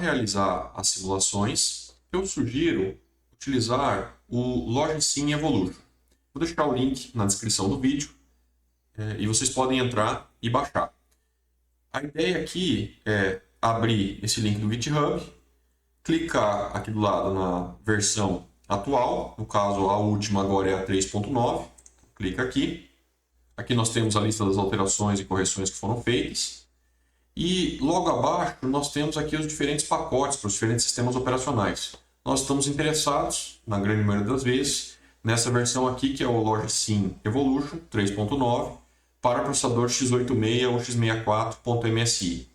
realizar as simulações, eu sugiro utilizar o LogiSim Evolution. Vou deixar o link na descrição do vídeo e vocês podem entrar e baixar. A ideia aqui é abrir esse link do GitHub, clicar aqui do lado na versão atual, no caso a última agora é a 3.9, clica aqui. Aqui nós temos a lista das alterações e correções que foram feitas. E logo abaixo nós temos aqui os diferentes pacotes para os diferentes sistemas operacionais. Nós estamos interessados, na grande maioria das vezes, nessa versão aqui que é o LogiSim Evolution 3.9 para processador x86 ou x64.msi.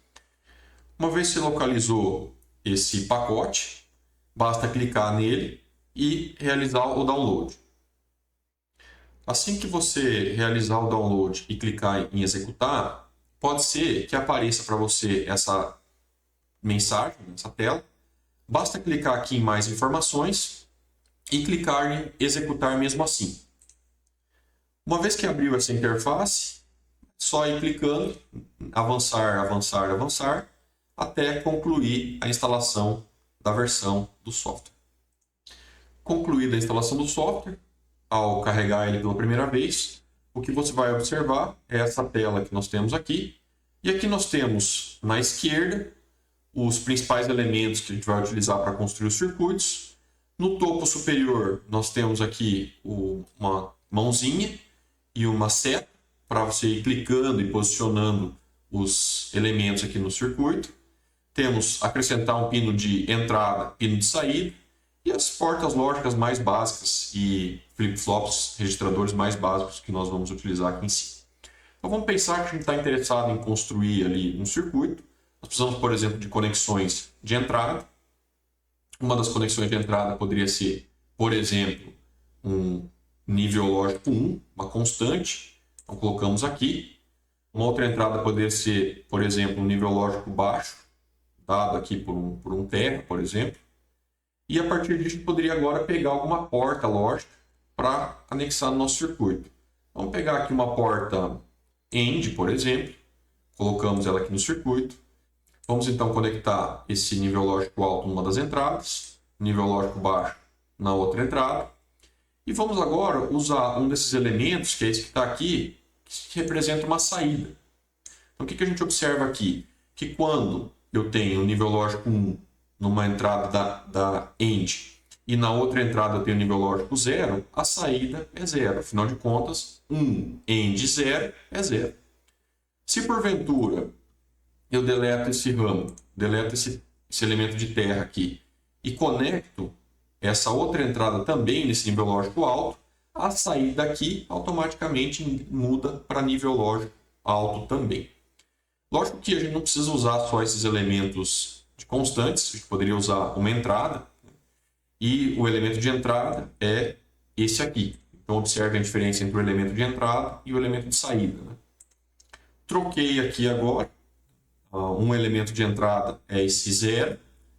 Uma vez que você localizou esse pacote, basta clicar nele e realizar o download. Assim que você realizar o download e clicar em executar, pode ser que apareça para você essa mensagem, essa tela. Basta clicar aqui em mais informações e clicar em executar mesmo assim. Uma vez que abriu essa interface, só ir clicando, avançar, avançar, avançar, até concluir a instalação da versão do software. Concluída a instalação do software, ao carregar ele pela primeira vez, o que você vai observar é essa tela que nós temos aqui. E aqui nós temos na esquerda os principais elementos que a gente vai utilizar para construir os circuitos. No topo superior nós temos aqui uma mãozinha e uma seta para você ir clicando e posicionando os elementos aqui no circuito. Temos acrescentar um pino de entrada, pino de saída e as portas lógicas mais básicas e flip-flops, registradores mais básicos que nós vamos utilizar aqui em si. Então vamos pensar que a gente está interessado em construir ali um circuito. Nós precisamos, por exemplo, de conexões de entrada. Uma das conexões de entrada poderia ser, por exemplo, um nível lógico 1, uma constante. Então colocamos aqui. Uma outra entrada poderia ser, por exemplo, um nível lógico baixo, dado aqui por um terra, por exemplo. E a partir disso, a gente poderia agora pegar alguma porta lógica para anexar no nosso circuito. Vamos pegar aqui uma porta AND, por exemplo. Colocamos ela aqui no circuito. Vamos então conectar esse nível lógico alto numa das entradas, nível lógico baixo na outra entrada. E vamos agora usar um desses elementos, que é esse que está aqui, que representa uma saída. Então o que a gente observa aqui? Que quando eu tenho o nível lógico 1 numa entrada da AND e na outra entrada eu tenho nível lógico 0, a saída é 0. Afinal de contas, 1 AND 0 é 0. Se porventura eu deleto esse ramo, deleto esse elemento de terra aqui e conecto essa outra entrada também nesse nível lógico alto, a saída aqui automaticamente muda para nível lógico alto também. Lógico que a gente não precisa usar só esses elementos de constantes, a gente poderia usar uma entrada, e o elemento de entrada é esse aqui. Então observe a diferença entre o elemento de entrada e o elemento de saída. Troquei aqui agora, um elemento de entrada é esse 0,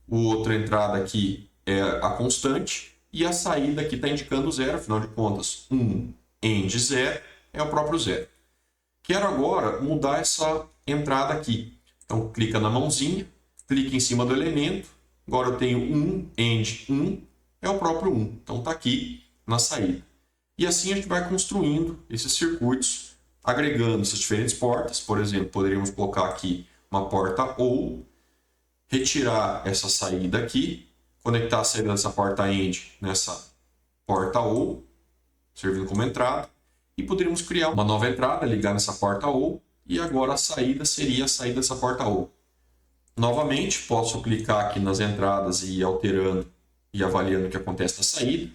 o outra entrada aqui é a constante, e a saída aqui está indicando 0, afinal de contas, 1 AND 0 é o próprio 0. Quero agora mudar essa entrada aqui. Então clica na mãozinha, clica em cima do elemento, agora eu tenho 1 AND 1, é o próprio 1, então está aqui na saída. E assim a gente vai construindo esses circuitos, agregando essas diferentes portas. Por exemplo, poderíamos colocar aqui uma porta OR, retirar essa saída aqui, conectar a saída dessa porta AND nessa porta OR, servindo como entrada, e poderíamos criar uma nova entrada, ligar nessa porta OR, e agora a saída seria a saída dessa porta OR. Novamente, posso clicar aqui nas entradas e ir alterando e avaliando o que acontece na saída.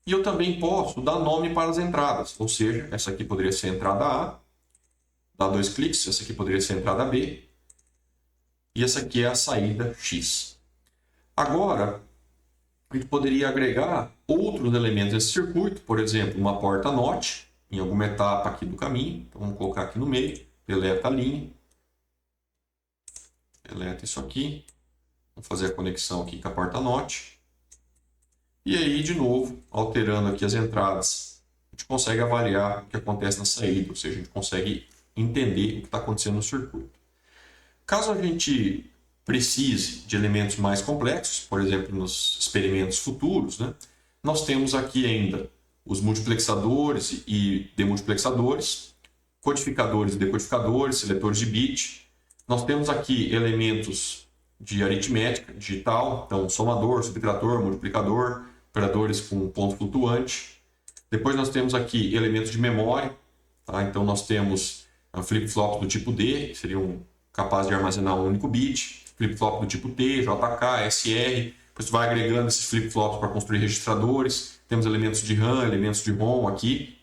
E eu também posso dar nome para as entradas, ou seja, essa aqui poderia ser a entrada A, dar 2 cliques, essa aqui poderia ser a entrada B, e essa aqui é a saída X. Agora, a gente poderia agregar outros elementos desse circuito, por exemplo, uma porta NOT, em alguma etapa aqui do caminho. Então vamos colocar aqui no meio, deleta a linha, deleta isso aqui, vamos fazer a conexão aqui com a porta NOT. E aí, de novo, alterando aqui as entradas, a gente consegue avaliar o que acontece na saída, ou seja, a gente consegue entender o que está acontecendo no circuito. Caso a gente precise de elementos mais complexos, por exemplo, nos experimentos futuros, né? Nós temos aqui ainda os multiplexadores e demultiplexadores, codificadores e decodificadores, seletores de bit. Nós temos aqui elementos de aritmética digital, então somador, subtrator, multiplicador, operadores com ponto flutuante. Depois nós temos aqui elementos de memória, tá? Então nós temos flip-flops do tipo D, que seriam capazes de armazenar um único bit, flip-flop do tipo T, JK, SR, depois vai agregando esses flip-flops para construir registradores. Temos elementos de RAM, elementos de ROM aqui.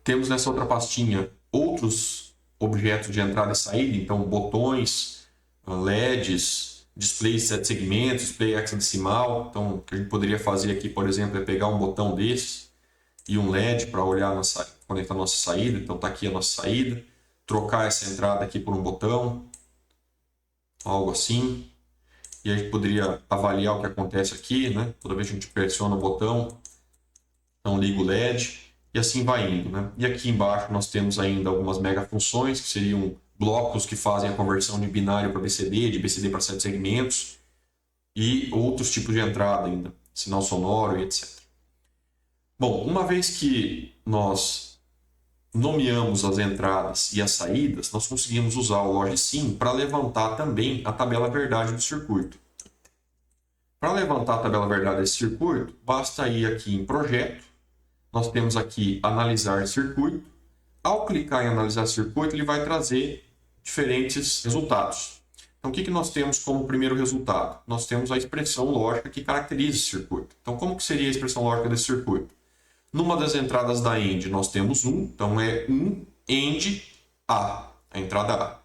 Temos nessa outra pastinha outros objetos de entrada e saída, então botões, LEDs, display de 7 segmentos, display hexadecimal. Então, o que a gente poderia fazer aqui, por exemplo, é pegar um botão desses e um LED para olhar conectar a nossa saída. Então, está aqui a nossa saída. Trocar essa entrada aqui por um botão, algo assim. E a gente poderia avaliar o que acontece aqui, né? Toda vez que a gente pressiona o botão, então liga o LED e assim vai indo, né? E aqui embaixo nós temos ainda algumas mega funções, que seriam blocos que fazem a conversão de binário para BCD, de BCD para 7 segmentos, e outros tipos de entrada ainda, sinal sonoro e etc. Bom, uma vez que nós nomeamos as entradas e as saídas, nós conseguimos usar o LogSim para levantar também a tabela verdade do circuito. Para levantar a tabela verdade desse circuito, basta ir aqui em Projeto, nós temos aqui Analisar Circuito. Ao clicar em Analisar Circuito, ele vai trazer diferentes resultados. Então, o que nós temos como primeiro resultado? Nós temos a expressão lógica que caracteriza esse circuito. Então, como que seria a expressão lógica desse circuito? Numa das entradas da AND, nós temos 1, então é 1 AND A, a entrada A.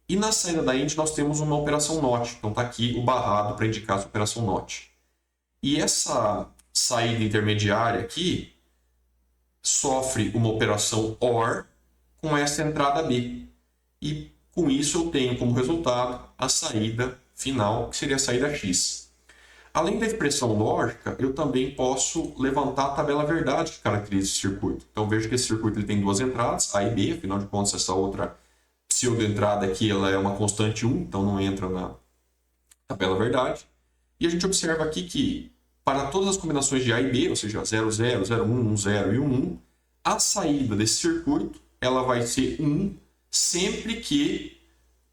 E na saída da AND, nós temos uma operação NOT, então está aqui o barrado para indicar essa operação NOT. E essa saída intermediária aqui sofre uma operação OR com essa entrada B. E com isso eu tenho como resultado a saída final, que seria a saída X. Além da expressão lógica, eu também posso levantar a tabela verdade que caracteriza esse circuito. Então vejo que esse circuito ele tem duas entradas, A e B, afinal de contas essa outra pseudo-entrada aqui ela é uma constante 1, então não entra na tabela verdade. E a gente observa aqui que para todas as combinações de A e B, ou seja, 00, 01, 10 e 11, a saída desse circuito ela vai ser 1 sempre que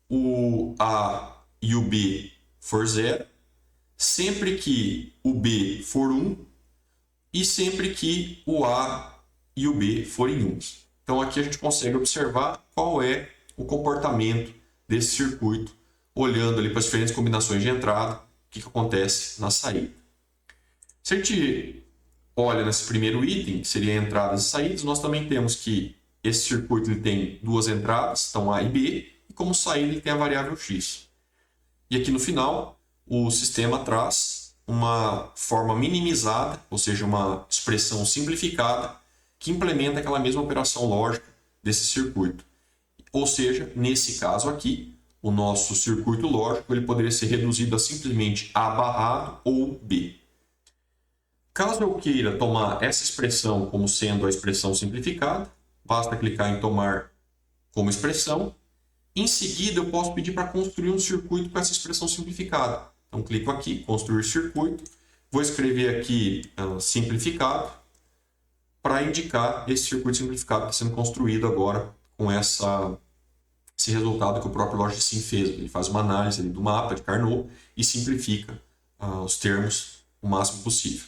o A e o B for 0, sempre que o B for 1 e sempre que o A e o B forem 1. Então aqui a gente consegue observar qual é o comportamento desse circuito, olhando ali para as diferentes combinações de entrada, o que acontece na saída. Se a gente olha nesse primeiro item, que seria entradas e saídas, nós também temos que esse circuito ele tem duas entradas, então A e B, e como saída ele tem a variável X. E aqui no final, o sistema traz uma forma minimizada, ou seja, uma expressão simplificada, que implementa aquela mesma operação lógica desse circuito. Ou seja, nesse caso aqui, o nosso circuito lógico ele poderia ser reduzido a simplesmente A barrado ou B. Caso eu queira tomar essa expressão como sendo a expressão simplificada, basta clicar em tomar como expressão. Em seguida, eu posso pedir para construir um circuito com essa expressão simplificada. Então, clico aqui, construir circuito. Vou escrever aqui simplificado para indicar esse circuito simplificado que está sendo construído agora com esse resultado que o próprio LogSim fez. Ele faz uma análise do mapa de Carnot e simplifica os termos o máximo possível.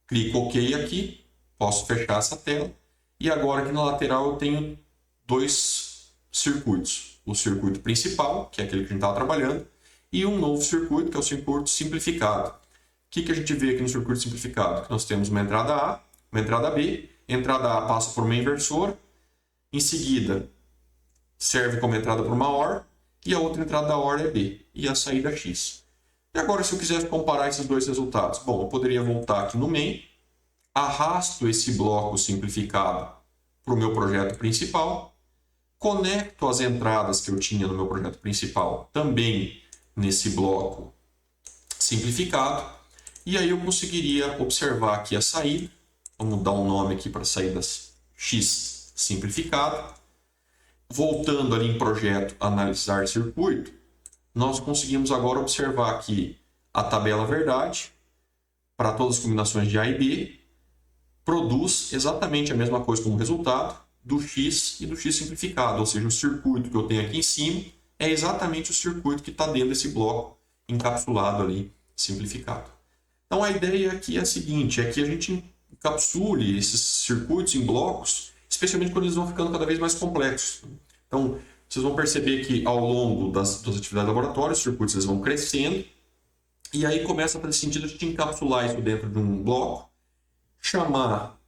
Clico OK aqui, posso fechar essa tela. E agora aqui na lateral eu tenho dois circuitos. O circuito principal, que é aquele que a gente estava trabalhando, e um novo circuito, que é o circuito simplificado. O que a gente vê aqui no circuito simplificado? Que nós temos uma entrada A, uma entrada B. A entrada A passa por uma inversora. Em seguida, serve como entrada para uma OR. E a outra entrada da OR é B. E a saída X. E agora, se eu quisesse comparar esses dois resultados? Bom, eu poderia voltar aqui no main, arrasto esse bloco simplificado para o meu projeto principal, conecto as entradas que eu tinha no meu projeto principal também nesse bloco simplificado, e aí eu conseguiria observar aqui a saída. Vamos dar um nome aqui para a saída X simplificada. Voltando ali em projeto, analisar circuito, nós conseguimos agora observar aqui a tabela verdade para todas as combinações de A e B, produz exatamente a mesma coisa como resultado do X e do X simplificado, ou seja, o circuito que eu tenho aqui em cima é exatamente o circuito que está dentro desse bloco encapsulado ali, simplificado. Então a ideia aqui é a seguinte, é que a gente encapsule esses circuitos em blocos, especialmente quando eles vão ficando cada vez mais complexos. Então, vocês vão perceber que ao longo das atividades de laboratório, os circuitos eles vão crescendo, e aí começa a fazer sentido a gente encapsular isso dentro de um bloco, chamar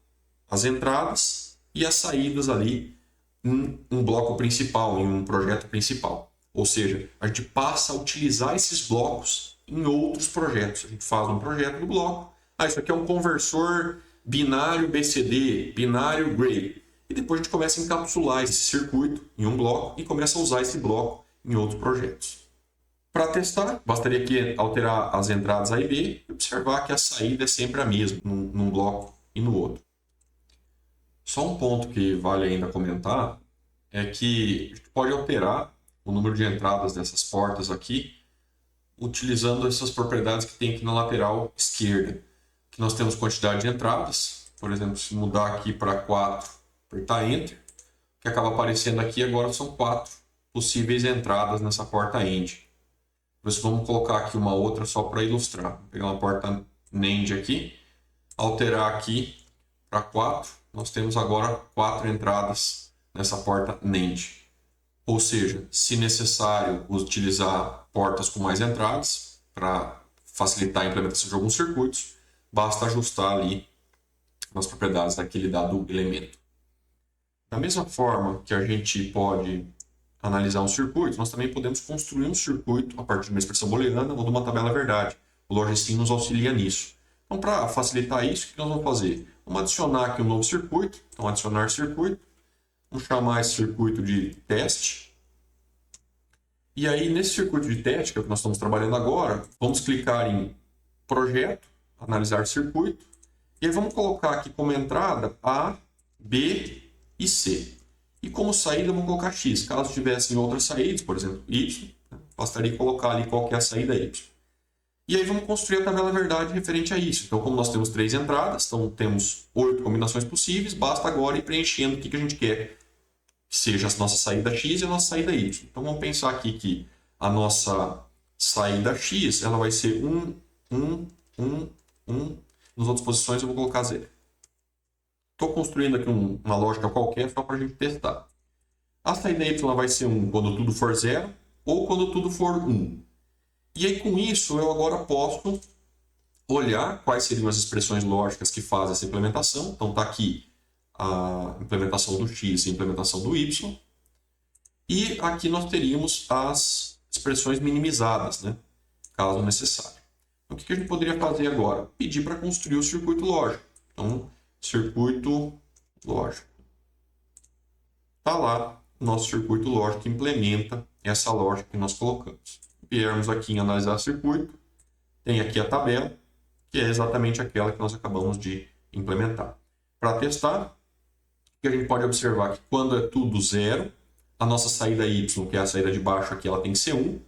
as entradas e as saídas ali em um bloco principal, em um projeto principal. Ou seja, a gente passa a utilizar esses blocos em outros projetos. A gente faz um projeto do bloco. Isso aqui é um conversor binário BCD, binário Gray. E depois a gente começa a encapsular esse circuito em um bloco e começa a usar esse bloco em outros projetos. Para testar, bastaria aqui alterar as entradas A e B e observar que a saída é sempre a mesma, num bloco e no outro. Só um ponto que vale ainda comentar é que a gente pode alterar o número de entradas dessas portas aqui, utilizando essas propriedades que tem aqui na lateral esquerda. Aqui nós temos quantidade de entradas, por exemplo, se mudar aqui para 4, apertar Enter, o que acaba aparecendo aqui agora são 4 possíveis entradas nessa porta END. Por isso vamos colocar aqui uma outra só para ilustrar. Vou pegar uma porta NAND aqui, alterar aqui para 4, nós temos agora 4 entradas nessa porta NAND. Ou seja, se necessário utilizar portas com mais entradas para facilitar a implementação de alguns circuitos, basta ajustar ali as propriedades daquele dado elemento. Da mesma forma que a gente pode analisar um circuito, nós também podemos construir um circuito a partir de uma expressão booleana ou de uma tabela verdade. O Logisim nos auxilia nisso. Então, para facilitar isso, o que nós vamos fazer? Vamos adicionar aqui um novo circuito. Então, adicionar circuito. Vamos chamar esse circuito de teste. E aí, nesse circuito de teste, que é o que nós estamos trabalhando agora, vamos clicar em projeto, analisar circuito. E aí vamos colocar aqui como entrada A, B e C. E como saída, eu vou colocar X. Caso tivessem outras saídas, por exemplo, Y, bastaria colocar ali qual que é a saída Y. E aí vamos construir a tabela verdade referente a isso. Então, como nós temos 3 entradas, então temos 8 combinações possíveis, basta agora ir preenchendo o que a gente quer que seja a nossa saída X e a nossa saída Y. Então, vamos pensar aqui que a nossa saída X ela vai ser 1, 1, 1, 1. Nas outras posições eu vou colocar 0. Estou construindo aqui uma lógica qualquer só para a gente testar. A saída Y vai ser 1 quando tudo for 0 ou quando tudo for 1. E aí com isso eu agora posso olhar quais seriam as expressões lógicas que fazem essa implementação. Então está aqui a implementação do X e a implementação do Y. E aqui nós teríamos as expressões minimizadas, né? Caso necessário. Então, o que a gente poderia fazer agora? Pedir para construir o circuito lógico. Então, circuito lógico. Está lá o nosso circuito lógico que implementa essa lógica que nós colocamos. Viermos aqui em analisar circuito, tem aqui a tabela, que é exatamente aquela que nós acabamos de implementar. Para testar, que a gente pode observar que quando é tudo 0, a nossa saída Y, que é a saída de baixo aqui, ela tem que ser 1,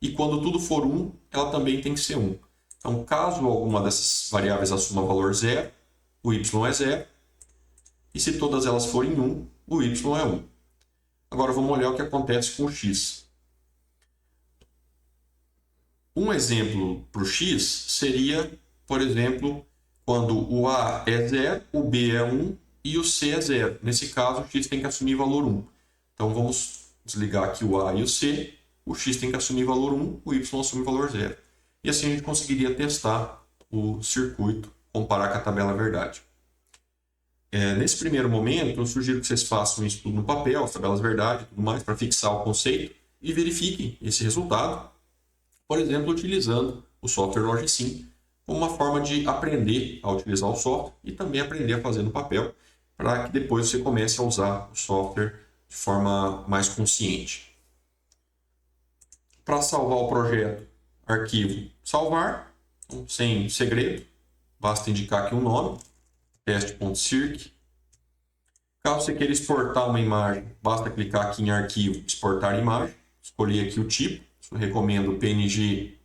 e quando tudo for 1, ela também tem que ser 1. Então, caso alguma dessas variáveis assuma valor 0, o Y é 0, e se todas elas forem 1, o Y é 1. Agora vamos olhar o que acontece com o X. Um exemplo para o X seria, por exemplo, quando o A é 0, o B é 1 e o C é 0. Nesse caso, o X tem que assumir valor 1. Então vamos desligar aqui o A e o C. O X tem que assumir valor 1, o Y assume valor 0. E assim a gente conseguiria testar o circuito, comparar com a tabela verdade. Nesse primeiro momento, eu sugiro que vocês façam isso tudo no papel, as tabelas verdade e tudo mais, para fixar o conceito e verifiquem esse resultado, por exemplo, utilizando o software Logisim como uma forma de aprender a utilizar o software e também aprender a fazer no papel, para que depois você comece a usar o software de forma mais consciente. Para salvar o projeto, arquivo salvar, então, sem segredo, basta indicar aqui um nome, teste.circ. Caso você queira exportar uma imagem, basta clicar aqui em arquivo, exportar imagem, escolher aqui o tipo, se Eu recomendo PNG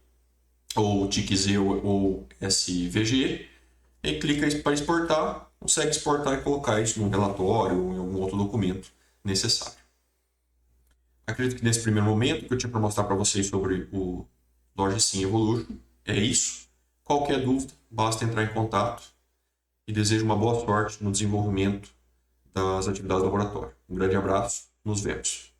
ou TICZ ou SVG. E aí clica para exportar, consegue exportar e colocar isso num relatório ou em algum outro documento necessário. Acredito que nesse primeiro momento, o que eu tinha para mostrar para vocês sobre o LogiSim Evolution é isso. Qualquer dúvida, basta entrar em contato e desejo uma boa sorte no desenvolvimento das atividades do laboratório. Um grande abraço, nos vemos.